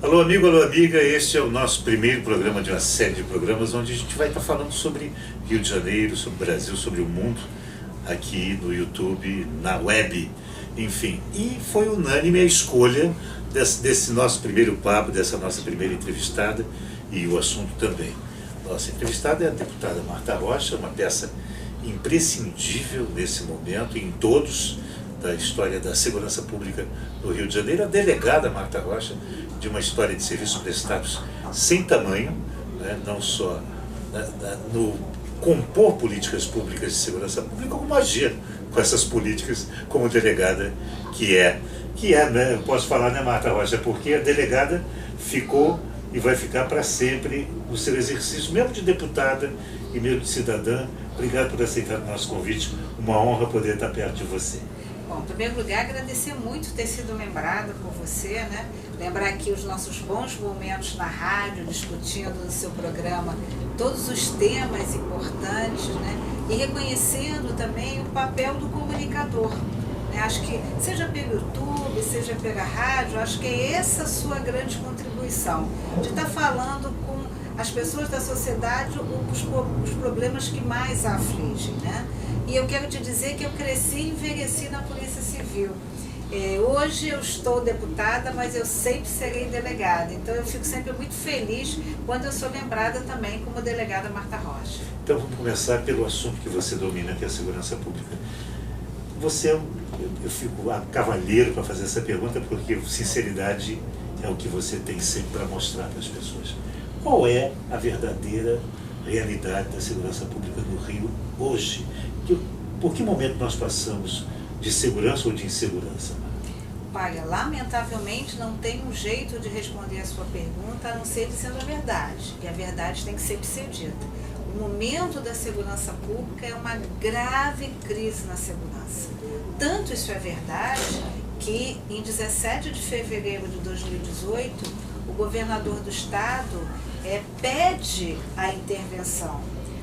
Alô amigo, alô amiga, este é o nosso primeiro programa de uma série de programas onde a gente vai estar falando sobre Rio de Janeiro, sobre o Brasil, sobre o mundo, aqui no YouTube, na web, enfim. E foi unânime a escolha desse nosso primeiro papo, dessa nossa primeira entrevistada e o assunto também. Nossa entrevistada é a deputada Marta Rocha, uma peça imprescindível nesse momento, em todos, da história da segurança pública no Rio de Janeiro, a delegada Marta Rocha, de uma história de serviços prestados sem tamanho, né, não só no compor políticas públicas de segurança pública, como agir com essas políticas como delegada que é, né, eu posso falar, né, Marta Rocha, porque a delegada ficou e vai ficar para sempre no seu exercício, mesmo de deputada e mesmo de cidadã. Obrigado por aceitar o nosso convite, uma honra poder estar perto de você. Bom, em primeiro lugar, agradecer muito ter sido lembrada por você, né? Lembrar aqui os nossos bons momentos na rádio, discutindo no seu programa todos os temas importantes, né? E reconhecendo também o papel do comunicador. Né? Acho que, seja pelo YouTube, seja pela rádio, acho que é essa a sua grande contribuição, de estar falando com as pessoas da sociedade os problemas que mais a afligem, né? E eu quero te dizer que eu cresci e envelheci na Polícia Civil. Hoje eu estou deputada, mas eu sempre serei delegada. Então eu fico sempre muito feliz quando eu sou lembrada também como delegada Marta Rocha. Então vamos começar pelo assunto que você domina, que é a segurança pública. Eu fico a cavalheiro para fazer essa pergunta, porque sinceridade é o que você tem sempre para mostrar para as pessoas. Qual é a verdadeira realidade da segurança pública no Rio hoje? Por que momento nós passamos de segurança ou de insegurança? Olha, lamentavelmente não tem um jeito de responder a sua pergunta a não ser dizendo a verdade. E a verdade tem que sempre ser dita. O momento da segurança pública é uma grave crise na segurança. Tanto isso é verdade que em 17 de fevereiro de 2018, o governador do estado pede a intervenção.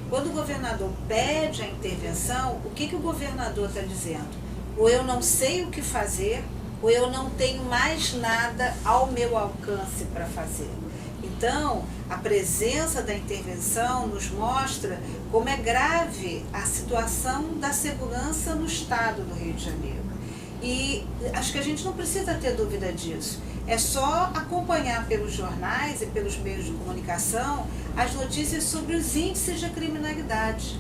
Quando o governador pede a intervenção, o que o governador está dizendo? Ou eu não sei o que fazer, ou eu não tenho mais nada ao meu alcance para fazer. Então, a presença da intervenção nos mostra como é grave a situação da segurança no estado do Rio de Janeiro. E acho que a gente não precisa ter dúvida disso. É só acompanhar pelos jornais e pelos meios de comunicação as notícias sobre os índices de criminalidade.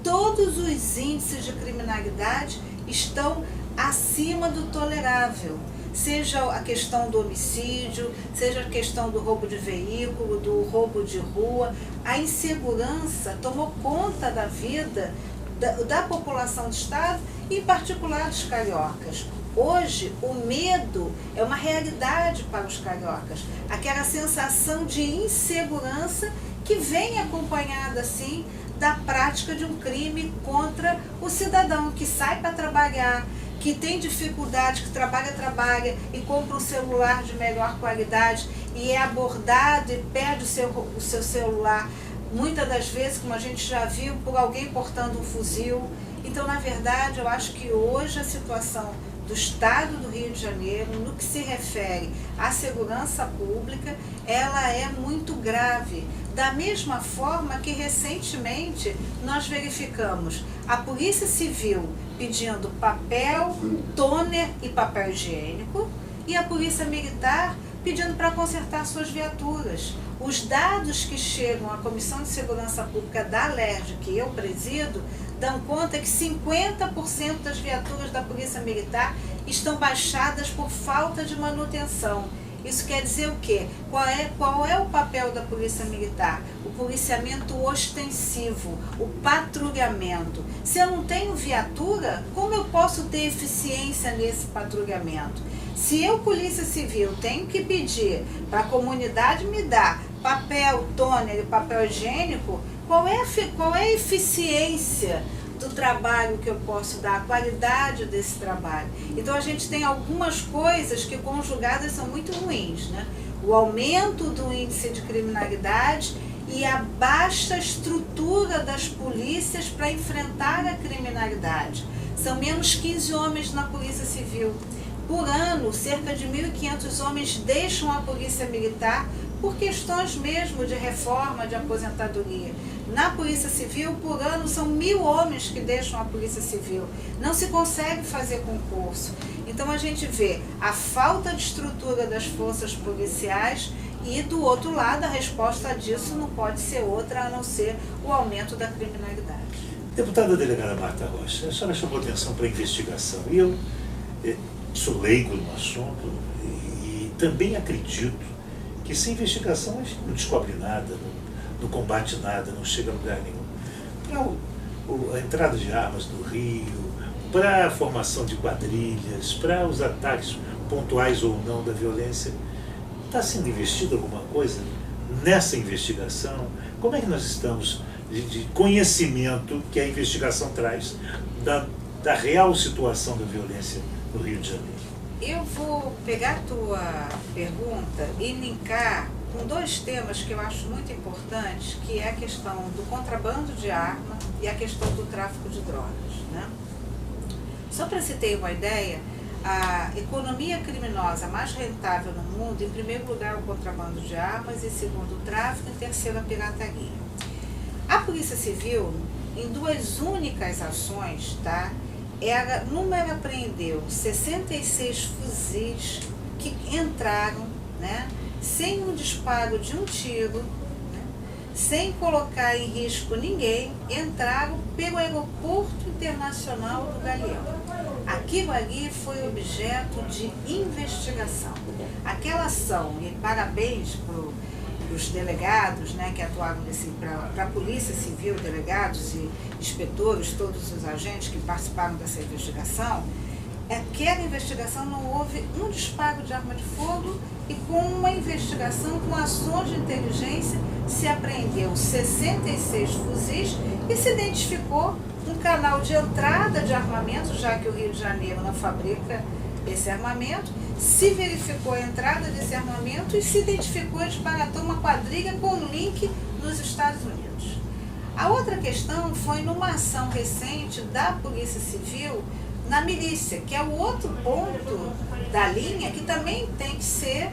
Todos os índices de criminalidade estão acima do tolerável. Seja a questão do homicídio, seja a questão do roubo de veículo, do roubo de rua. A insegurança tomou conta da vida da população do estado, em particular dos cariocas. Hoje, o medo é uma realidade para os cariocas. Aquela sensação de insegurança que vem acompanhada, assim, da prática de um crime contra o cidadão que sai para trabalhar, que tem dificuldade, que trabalha e compra um celular de melhor qualidade e é abordado e perde o seu celular, muitas das vezes, como a gente já viu, por alguém portando um fuzil. Então, na verdade, eu acho que hoje a situação do estado do Rio de Janeiro, no que se refere à segurança pública, ela é muito grave. Da mesma forma que recentemente nós verificamos a Polícia Civil pedindo papel, tôner e papel higiênico, e a Polícia Militar pedindo para consertar suas viaturas. Os dados que chegam à Comissão de Segurança Pública da LERJ, que eu presido, dão conta que 50% das viaturas da Polícia Militar estão baixadas por falta de manutenção. Isso quer dizer o quê? Qual é o papel da Polícia Militar? O policiamento ostensivo, o patrulhamento. Se eu não tenho viatura, como eu posso ter eficiência nesse patrulhamento? Se eu, Polícia Civil, tenho que pedir para a comunidade me dar papel, tôner e papel higiênico, qual é a eficiência do trabalho que eu posso dar, a qualidade desse trabalho? Então a gente tem algumas coisas que conjugadas são muito ruins, né? O aumento do índice de criminalidade e a baixa estrutura das polícias para enfrentar a criminalidade. São menos 15 homens na Polícia Civil. Por ano, cerca de 1.500 homens deixam a polícia militar por questões mesmo de reforma, de aposentadoria. Na Polícia Civil, por ano, são 1.000 homens que deixam a Polícia Civil. Não se consegue fazer concurso. Então a gente vê a falta de estrutura das forças policiais e, do outro lado, a resposta disso não pode ser outra a não ser o aumento da criminalidade. Deputada delegada Marta Rocha, a senhora chamou atenção para a investigação. E eu sou leigo no assunto e também acredito que sem investigação a gente não descobre nada, não combate nada, não chega a lugar nenhum. Para a entrada de armas no Rio, para a formação de quadrilhas, para os ataques pontuais ou não da violência, está sendo investido alguma coisa nessa investigação? Como é que nós estamos de conhecimento que a investigação traz da real situação da violência no Rio de Janeiro? Eu vou pegar a tua pergunta e linkar com dois temas que eu acho muito importantes, que é a questão do contrabando de arma e a questão do tráfico de drogas, né? Só para se ter uma ideia, a economia criminosa mais rentável no mundo, em primeiro lugar, o contrabando de armas, em segundo, o tráfico, e em terceiro, a pirataria. A Polícia Civil, em duas únicas ações, tá? Numa ela apreendeu 66 fuzis que entraram, né, sem um disparo de um tiro, né, sem colocar em risco ninguém, entraram pelo aeroporto internacional do Galeão. Aquilo ali foi objeto de investigação. Aquela ação, e parabéns para os delegados, né, que atuaram para a Polícia Civil, delegados e inspetores, todos os agentes que participaram dessa investigação, aquela investigação não houve um disparo de arma de fogo e com uma investigação, com ações de inteligência, se apreendeu 66 fuzis e se identificou um canal de entrada de armamento, já que o Rio de Janeiro não fabrica esse armamento, se verificou a entrada desse armamento e se identificou e disparatou uma quadrilha com link nos Estados Unidos. A outra questão foi numa ação recente da Polícia Civil na milícia, que é o outro ponto da linha que também tem que ser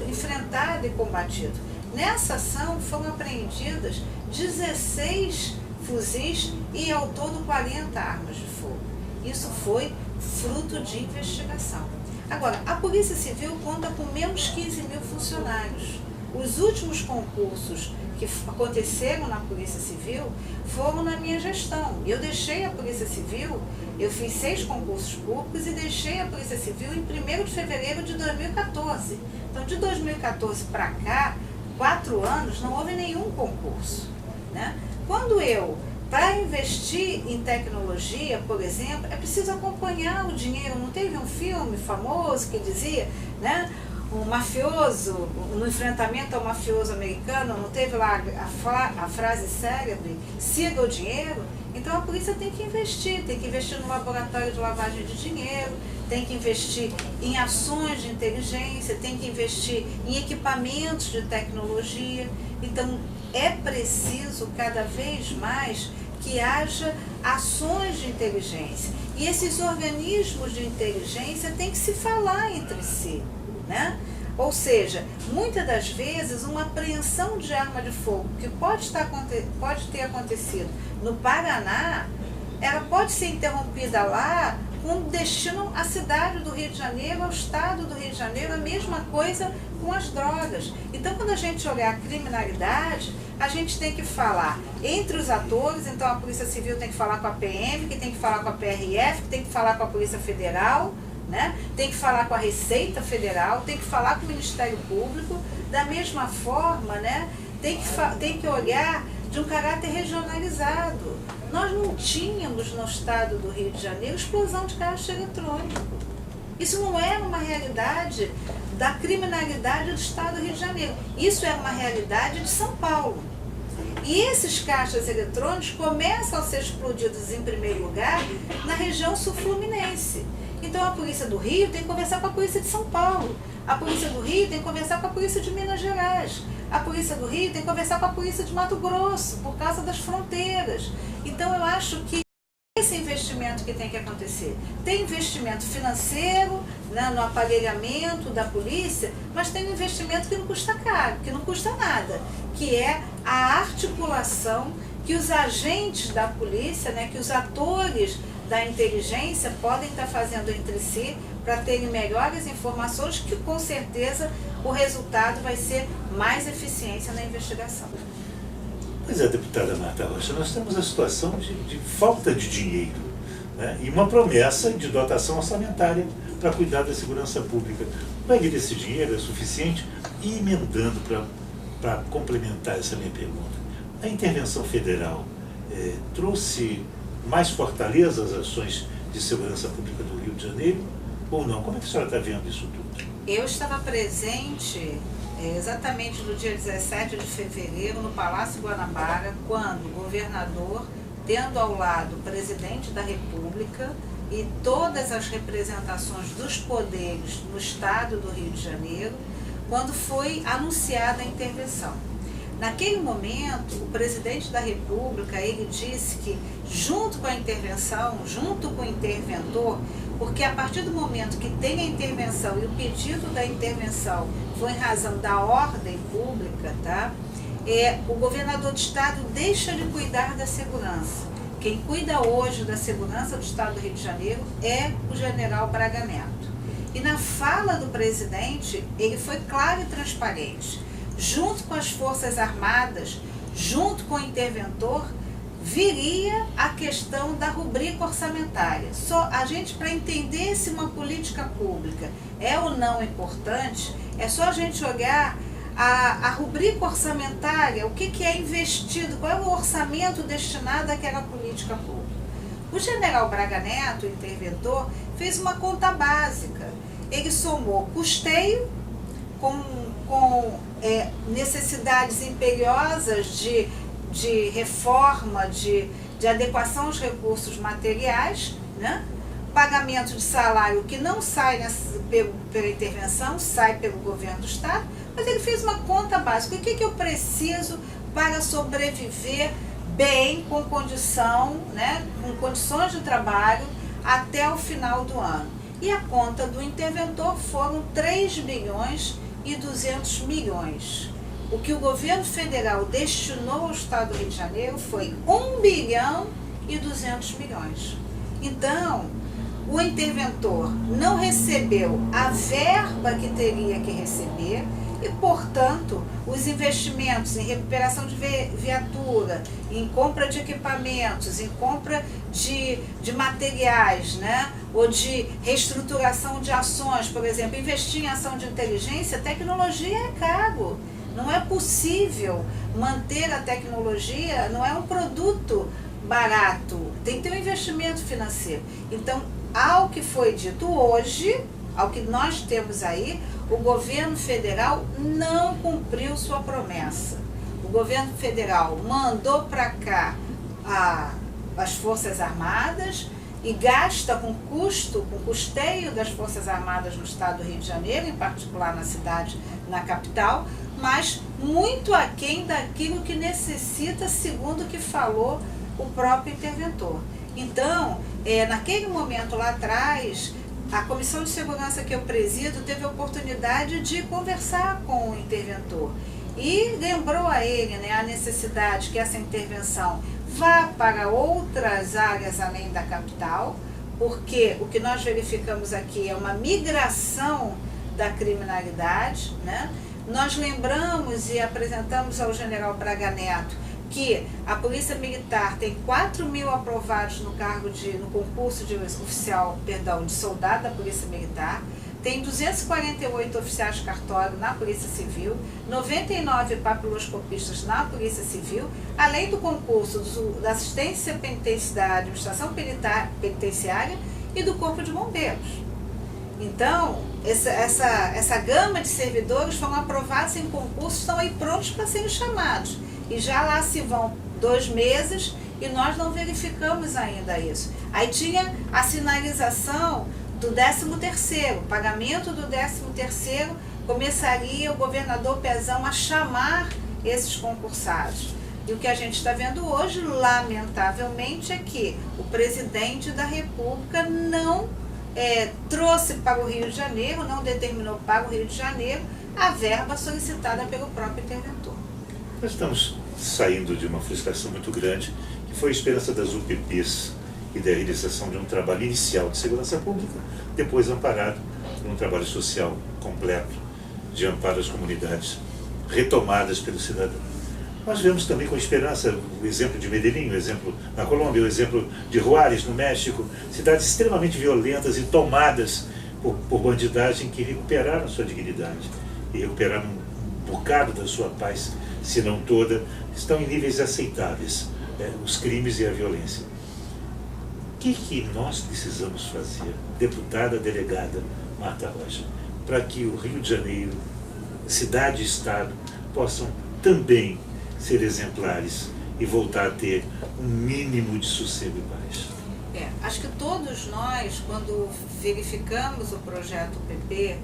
enfrentado e combatido. Nessa ação foram apreendidas 16 fuzis e ao todo 40 armas de fogo. Isso foi fruto de investigação. Agora, a Polícia Civil conta com menos 15 mil funcionários. Os últimos concursos que aconteceram na Polícia Civil foram na minha gestão. Eu deixei a Polícia Civil, eu fiz 6 concursos públicos e deixei a Polícia Civil em 1º de fevereiro de 2014. Então, de 2014 para cá, 4 anos, não houve nenhum concurso, né? Para investir em tecnologia, por exemplo, é preciso acompanhar o dinheiro. Não teve um filme famoso que dizia, né, o mafioso, no enfrentamento ao mafioso americano, não teve lá a frase célebre, siga o dinheiro? Então a polícia tem que investir no laboratório de lavagem de dinheiro, tem que investir em ações de inteligência, tem que investir em equipamentos de tecnologia. Então é preciso cada vez mais que haja ações de inteligência. E esses organismos de inteligência têm que se falar entre si, né? Ou seja, muitas das vezes uma apreensão de arma de fogo que pode ter acontecido no Paraná, ela pode ser interrompida lá com destino à cidade do Rio de Janeiro, ao estado do Rio de Janeiro, a mesma coisa com as drogas. Então, quando a gente olhar a criminalidade, a gente tem que falar entre os atores. Então a Polícia Civil tem que falar com a PM, que tem que falar com a PRF, que tem que falar com a Polícia Federal, né? Tem que falar com a Receita Federal, tem que falar com o Ministério Público. Da mesma forma, né, tem que olhar de um caráter regionalizado. Nós não tínhamos no estado do Rio de Janeiro explosão de caixa eletrônico. Isso não era uma realidade da criminalidade do estado do Rio de Janeiro. Isso era uma realidade de São Paulo. E esses caixas eletrônicos começam a ser explodidos, em primeiro lugar, na região sul-fluminense. Então a Polícia do Rio tem que conversar com a Polícia de São Paulo. A Polícia do Rio tem que conversar com a Polícia de Minas Gerais. A Polícia do Rio tem que conversar com a Polícia de Mato Grosso, por causa das fronteiras. Então eu acho que essa investigação investimento que tem que acontecer? Tem investimento financeiro, né, no aparelhamento da polícia, mas tem um investimento que não custa caro, que não custa nada, que é a articulação que os agentes da polícia, né, que os atores da inteligência podem estar fazendo entre si para terem melhores informações, que com certeza o resultado vai ser mais eficiência na investigação. Pois é, deputada Marta Rocha, nós temos a situação de falta de dinheiro, né, e uma promessa de dotação orçamentária para cuidar da segurança pública. Vai vir esse dinheiro, é suficiente? E emendando para complementar essa minha pergunta, a intervenção federal trouxe mais fortaleza às ações de segurança pública do Rio de Janeiro ou não? Como é que a senhora está vendo isso tudo? Eu estava presente exatamente no dia 17 de fevereiro no Palácio Guanabara, quando o governador, tendo ao lado o presidente da República e todas as representações dos poderes no estado do Rio de Janeiro, quando foi anunciada a intervenção. Naquele momento, o presidente da República, ele disse que, junto com a intervenção, junto com o interventor, porque a partir do momento que tem a intervenção e o pedido da intervenção foi em razão da ordem pública, tá? O governador do estado deixa de cuidar da segurança. Quem cuida hoje da segurança do estado do Rio de Janeiro é o general Braga Neto. E na fala do presidente, ele foi claro e transparente. Junto com as Forças Armadas, junto com o interventor, viria a questão da rubrica orçamentária. Só a gente, para entender se uma política pública é ou não importante, é só a gente olhar a rubrica orçamentária, o que é investido, qual é o orçamento destinado àquela política pública. O general Braga Neto, o interventor, fez uma conta básica. Ele somou custeio com necessidades imperiosas de reforma, de adequação aos recursos materiais, né? Pagamento de salário que não sai pela intervenção, sai pelo governo do estado, mas ele fez uma conta básica. O que eu preciso para sobreviver bem, com condição, né, com condições de trabalho até o final do ano? E a conta do interventor foram 3 bilhões e 200 milhões. O que o governo federal destinou ao estado do Rio de Janeiro foi 1 bilhão e 200 milhões. Então, o interventor não recebeu a verba que teria que receber e, portanto, os investimentos em recuperação de viatura, em compra de equipamentos, em compra de materiais, né? Ou de reestruturação de ações, por exemplo, investir em ação de inteligência, tecnologia é caro. Não é possível manter a tecnologia, não é um produto barato, tem que ter um investimento financeiro. Então, ao que foi dito hoje, ao que nós temos aí, o governo federal não cumpriu sua promessa. O governo federal mandou para cá as Forças Armadas e gasta com custeio das Forças Armadas no estado do Rio de Janeiro, em particular na cidade, na capital, mas muito aquém daquilo que necessita, segundo o que falou o próprio interventor. Então, naquele momento lá atrás, a Comissão de Segurança que eu presido teve a oportunidade de conversar com o interventor e lembrou a ele, né, a necessidade que essa intervenção vá para outras áreas além da capital, porque o que nós verificamos aqui é uma migração da criminalidade, né? Nós lembramos e apresentamos ao general Braga Neto que a Polícia Militar tem 4.000 aprovados no concurso de de soldado da Polícia Militar, tem 248 oficiais de cartório na Polícia Civil, 99 papiloscopistas na Polícia Civil, além do concurso da assistência penitenciária, da administração penitenciária e do Corpo de Bombeiros. Então, essa gama de servidores foram aprovados em concurso, estão aí prontos para serem chamados. E já lá se vão 2 meses e nós não verificamos ainda isso. Aí tinha a sinalização do 13º, pagamento do 13º, começaria o governador Pezão a chamar esses concursados. E o que a gente está vendo hoje, lamentavelmente, é que o presidente da República não trouxe para o Rio de Janeiro, não determinou para o Rio de Janeiro a verba solicitada pelo próprio interventor. Nós estamos saindo de uma frustração muito grande, que foi a esperança das UPPs e da realização de um trabalho inicial de segurança pública, depois amparado por um trabalho social completo de amparo às comunidades, retomadas pelo cidadão. Nós vemos também com esperança o exemplo de Medellín, o exemplo na Colômbia, o exemplo de Juárez, no México, cidades extremamente violentas e tomadas por bandidagem que recuperaram sua dignidade e recuperaram um bocado da sua paz, se não toda, estão em níveis aceitáveis, os crimes e a violência. O que nós precisamos fazer, deputada, delegada Marta Rocha, para que o Rio de Janeiro, cidade e estado, possam também ser exemplares e voltar a ter um mínimo de sossego e paz? Acho que todos nós, quando verificamos o projeto PP,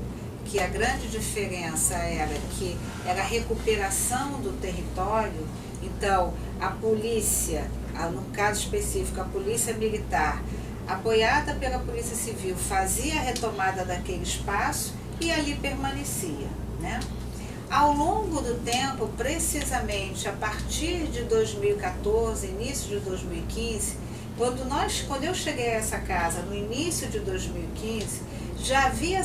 que a grande diferença era que era a recuperação do território, então a polícia, no caso específico a polícia militar, apoiada pela polícia civil, fazia a retomada daquele espaço e ali permanecia, né? Ao longo do tempo, precisamente a partir de 2014, início de 2015, quando eu cheguei a essa casa, no início de 2015, já havia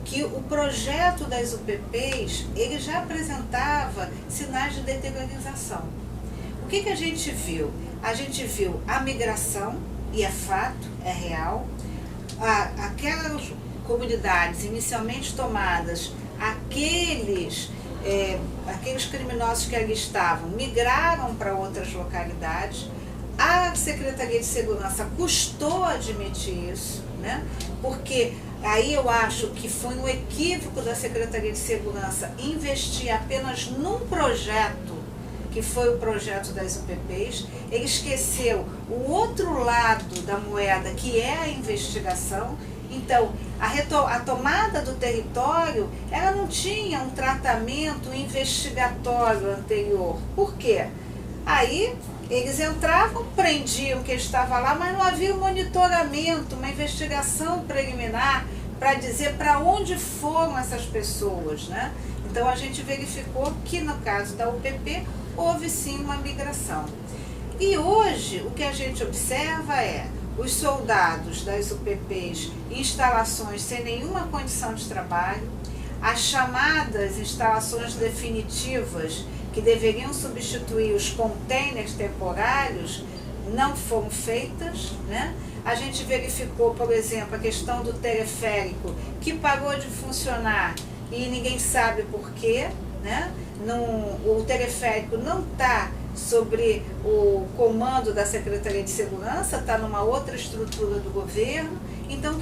que o projeto das UPPs, ele já apresentava sinais de deteriorização. O que a gente viu? A gente viu a migração, e é fato, é real, aquelas comunidades inicialmente tomadas, aqueles criminosos que ali estavam migraram para outras localidades. A Secretaria de Segurança custou admitir isso, né? Porque aí eu acho que foi um equívoco da Secretaria de Segurança investir apenas num projeto, que foi o projeto das UPPs. Ele esqueceu o outro lado da moeda, que é a investigação. Então, a tomada do território, ela não tinha um tratamento investigatório anterior. Por quê? Aí eles entravam, prendiam quem estava lá, mas não havia um monitoramento, uma investigação preliminar para dizer para onde foram essas pessoas, né? Então a gente verificou que no caso da UPP houve sim uma migração. E hoje o que a gente observa é os soldados das UPPs em instalações sem nenhuma condição de trabalho, as chamadas instalações definitivas que deveriam substituir os containers temporários não foram feitas, né? A gente verificou, por exemplo, a questão do teleférico, que parou de funcionar e ninguém sabe por quê, né? O teleférico não está sobre o comando da Secretaria de Segurança, está numa outra estrutura do governo. Então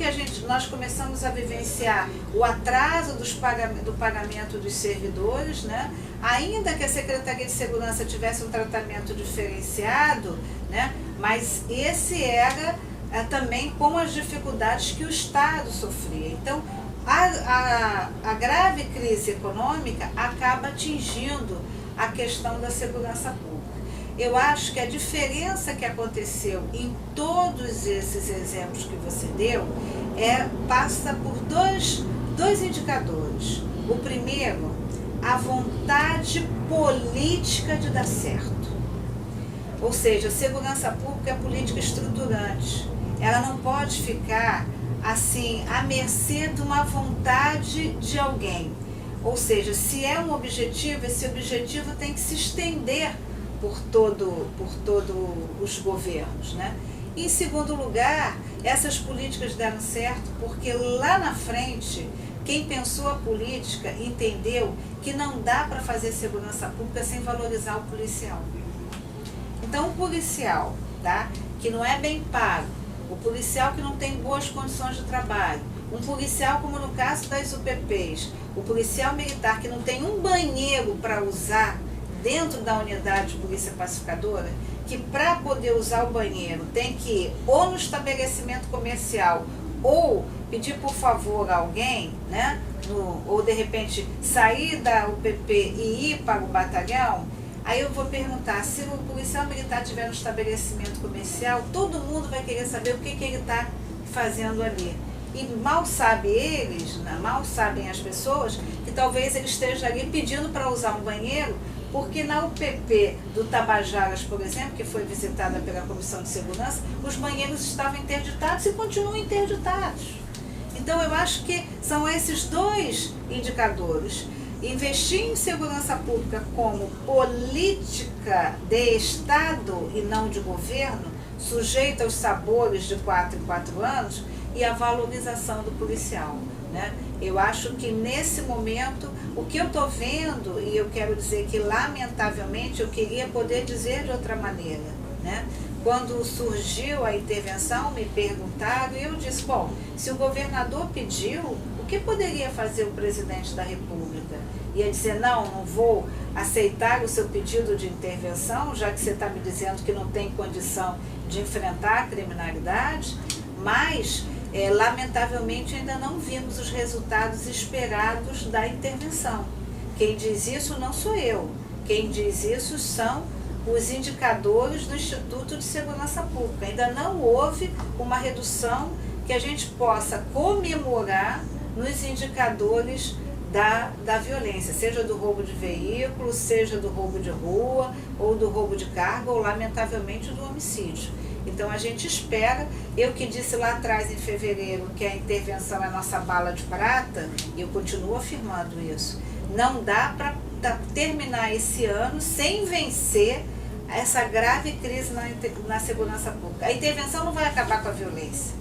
nós começamos a vivenciar o atraso do pagamento dos servidores, né? Ainda que a Secretaria de Segurança tivesse um tratamento diferenciado, né? Mas esse era também com as dificuldades que o Estado sofria. Então, a grave crise econômica acaba atingindo a questão da segurança pública. Eu acho que a diferença que aconteceu em todos esses exemplos que você deu passa por dois indicadores. O primeiro, a vontade política de dar certo. Ou seja, a segurança pública é política estruturante. Ela não pode ficar assim à mercê de uma vontade de alguém. Ou seja, se é um objetivo, esse objetivo tem que se estender por todos os governos, né? E, em segundo lugar, essas políticas deram certo porque lá na frente, quem pensou a política entendeu que não dá para fazer segurança pública sem valorizar o policial. Então, o policial, tá, que não é bem pago, o policial que não tem boas condições de trabalho, um policial como no caso das UPPs, o policial militar que não tem um banheiro para usar dentro da unidade de polícia pacificadora, que para poder usar o banheiro tem que ir ou no estabelecimento comercial ou pedir por favor a alguém, né? Ou de repente sair da UPP e ir para o batalhão, Aí eu vou perguntar, se o policial militar tiver no estabelecimento comercial, todo mundo vai querer saber o que ele está fazendo ali. E mal sabe eles, né, mal sabem as pessoas, que talvez ele esteja ali pedindo para usar um banheiro, porque na UPP do Tabajaras, por exemplo, que foi visitada pela Comissão de Segurança, os banheiros estavam interditados e continuam interditados. Então eu acho que são esses dois indicadores. Investir em segurança pública como política de Estado e não de governo, sujeita aos sabores de 4 em 4 anos, e a valorização do policial, né? Eu acho que nesse momento, o que eu estou vendo, e eu quero dizer que lamentavelmente eu queria poder dizer de outra maneira, né? Quando surgiu a intervenção, me perguntaram e eu disse, bom, se o governador pediu, o que poderia fazer o presidente da República? Ia dizer, não vou aceitar o seu pedido de intervenção, já que você está me dizendo que não tem condição de enfrentar a criminalidade, mas lamentavelmente ainda não vimos os resultados esperados da intervenção. Quem diz isso não sou eu, quem diz isso são os indicadores do Instituto de Segurança Pública. Ainda não houve uma redução que a gente possa comemorar nos indicadores da violência, seja do roubo de veículo, seja do roubo de rua, ou do roubo de carga, ou lamentavelmente do homicídio. Então a gente espera, eu que disse lá atrás em fevereiro que a intervenção é nossa bala de prata, e eu continuo afirmando isso, não dá para terminar esse ano sem vencer essa grave crise na segurança pública. A intervenção não vai acabar com a violência,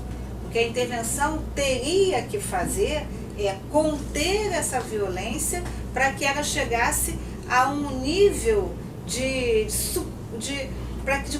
porque a intervenção teria que fazer conter essa violência para que ela chegasse a um nível de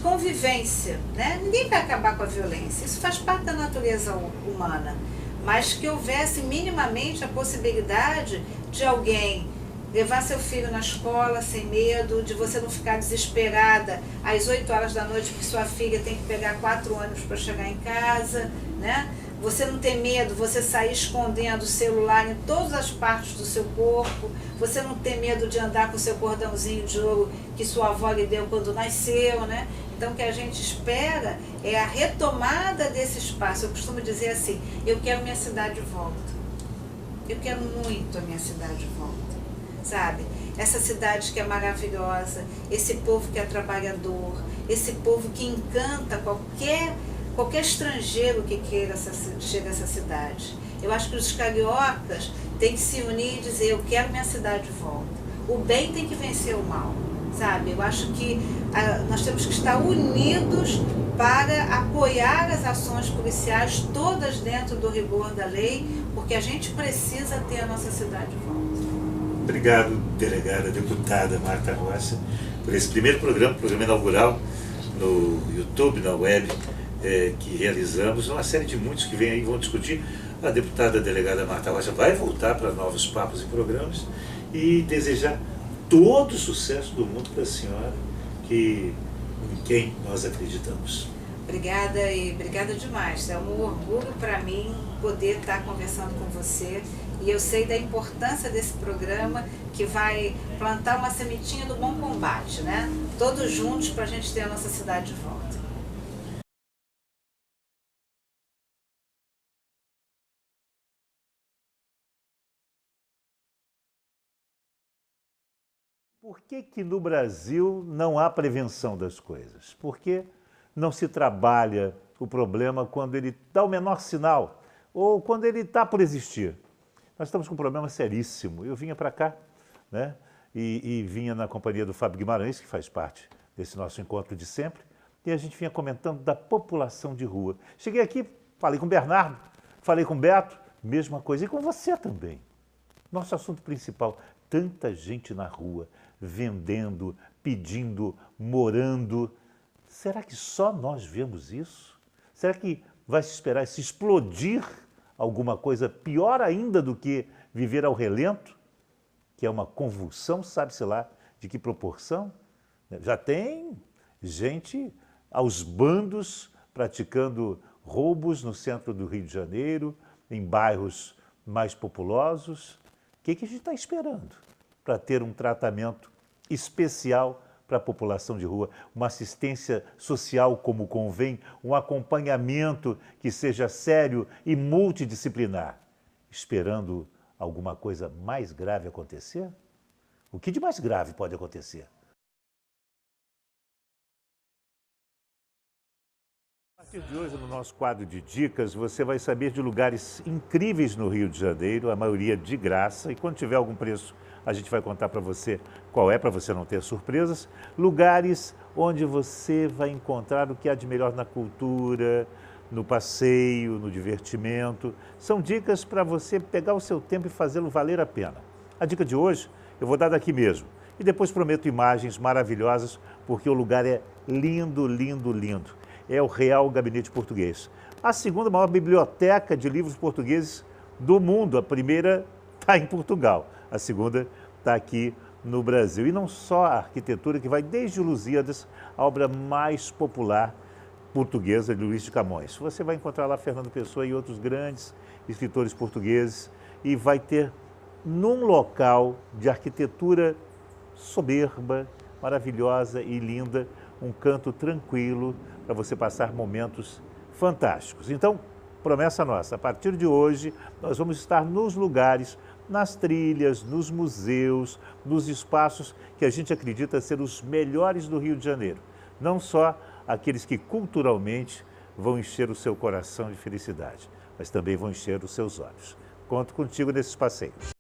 convivência, né? Ninguém vai acabar com a violência, isso faz parte da natureza humana, mas que houvesse minimamente a possibilidade de alguém levar seu filho na escola sem medo, de você não ficar desesperada às 8 horas da noite porque sua filha tem que pegar 4 ônibus para chegar em casa, né? Você não ter medo, você sair escondendo o celular em todas as partes do seu corpo, você não ter medo de andar com o seu cordãozinho de ouro que sua avó lhe deu quando nasceu, né? Então o que a gente espera é a retomada desse espaço. Eu costumo dizer assim, eu quero minha cidade de volta. Eu quero muito a minha cidade de volta, sabe? Essa cidade que é maravilhosa, esse povo que é trabalhador, esse povo que encanta qualquer estrangeiro que queira chegar a essa cidade. Eu acho que os cariocas têm que se unir e dizer, eu quero minha cidade de volta. O bem tem que vencer o mal, sabe? Eu acho que nós temos que estar unidos para apoiar as ações policiais, todas dentro do rigor da lei, porque a gente precisa ter a nossa cidade de volta. Obrigado, delegada, deputada Marta Rocha, por esse primeiro programa inaugural no YouTube, na web, que realizamos, uma série de muitos que vêm aí vão discutir. A deputada delegada Marta Rocha vai voltar para novos papos e programas e desejar todo o sucesso do mundo para a senhora, em quem nós acreditamos. Obrigada e obrigada demais. É um orgulho para mim poder estar conversando com você e eu sei da importância desse programa que vai plantar uma sementinha do bom combate, né? Todos juntos para a gente ter a nossa cidade de volta. Por que no Brasil não há prevenção das coisas? Por que não se trabalha o problema quando ele dá o menor sinal ou quando ele está por existir? Nós estamos com um problema seríssimo. Eu vinha para cá, né? E vinha na companhia do Fábio Guimarães, que faz parte desse nosso encontro de sempre, e a gente vinha comentando da população de rua. Cheguei aqui, falei com o Bernardo, falei com o Beto, mesma coisa, e com você também. Nosso assunto principal, tanta gente na rua, vendendo, pedindo, morando. Será que só nós vemos isso? Será que vai se esperar se explodir alguma coisa pior ainda do que viver ao relento? Que é uma convulsão, sabe-se lá de que proporção? Já tem gente aos bandos praticando roubos no centro do Rio de Janeiro, em bairros mais populosos. O que a gente está esperando para ter um tratamento especial para a população de rua, uma assistência social como convém, um acompanhamento que seja sério e multidisciplinar, esperando alguma coisa mais grave acontecer? O que de mais grave pode acontecer? A partir de hoje, no nosso quadro de dicas, você vai saber de lugares incríveis no Rio de Janeiro, a maioria de graça, e quando tiver algum preço, a gente vai contar para você qual é, para você não ter surpresas. Lugares onde você vai encontrar o que há de melhor na cultura, no passeio, no divertimento. São dicas para você pegar o seu tempo e fazê-lo valer a pena. A dica de hoje eu vou dar daqui mesmo. E depois prometo imagens maravilhosas, porque o lugar é lindo, lindo, lindo. É o Real Gabinete Português. A segunda maior biblioteca de livros portugueses do mundo. A primeira está em Portugal, a segunda está aqui no Brasil. E não só a arquitetura, que vai desde Lusíadas, a obra mais popular portuguesa de Luís de Camões. Você vai encontrar lá Fernando Pessoa e outros grandes escritores portugueses, e vai ter, num local de arquitetura soberba, maravilhosa e linda, um canto tranquilo para você passar momentos fantásticos. Então, promessa nossa, a partir de hoje, nós vamos estar nos lugares, nas trilhas, nos museus, nos espaços que a gente acredita ser os melhores do Rio de Janeiro. Não só aqueles que culturalmente vão encher o seu coração de felicidade, mas também vão encher os seus olhos. Conto contigo nesses passeios.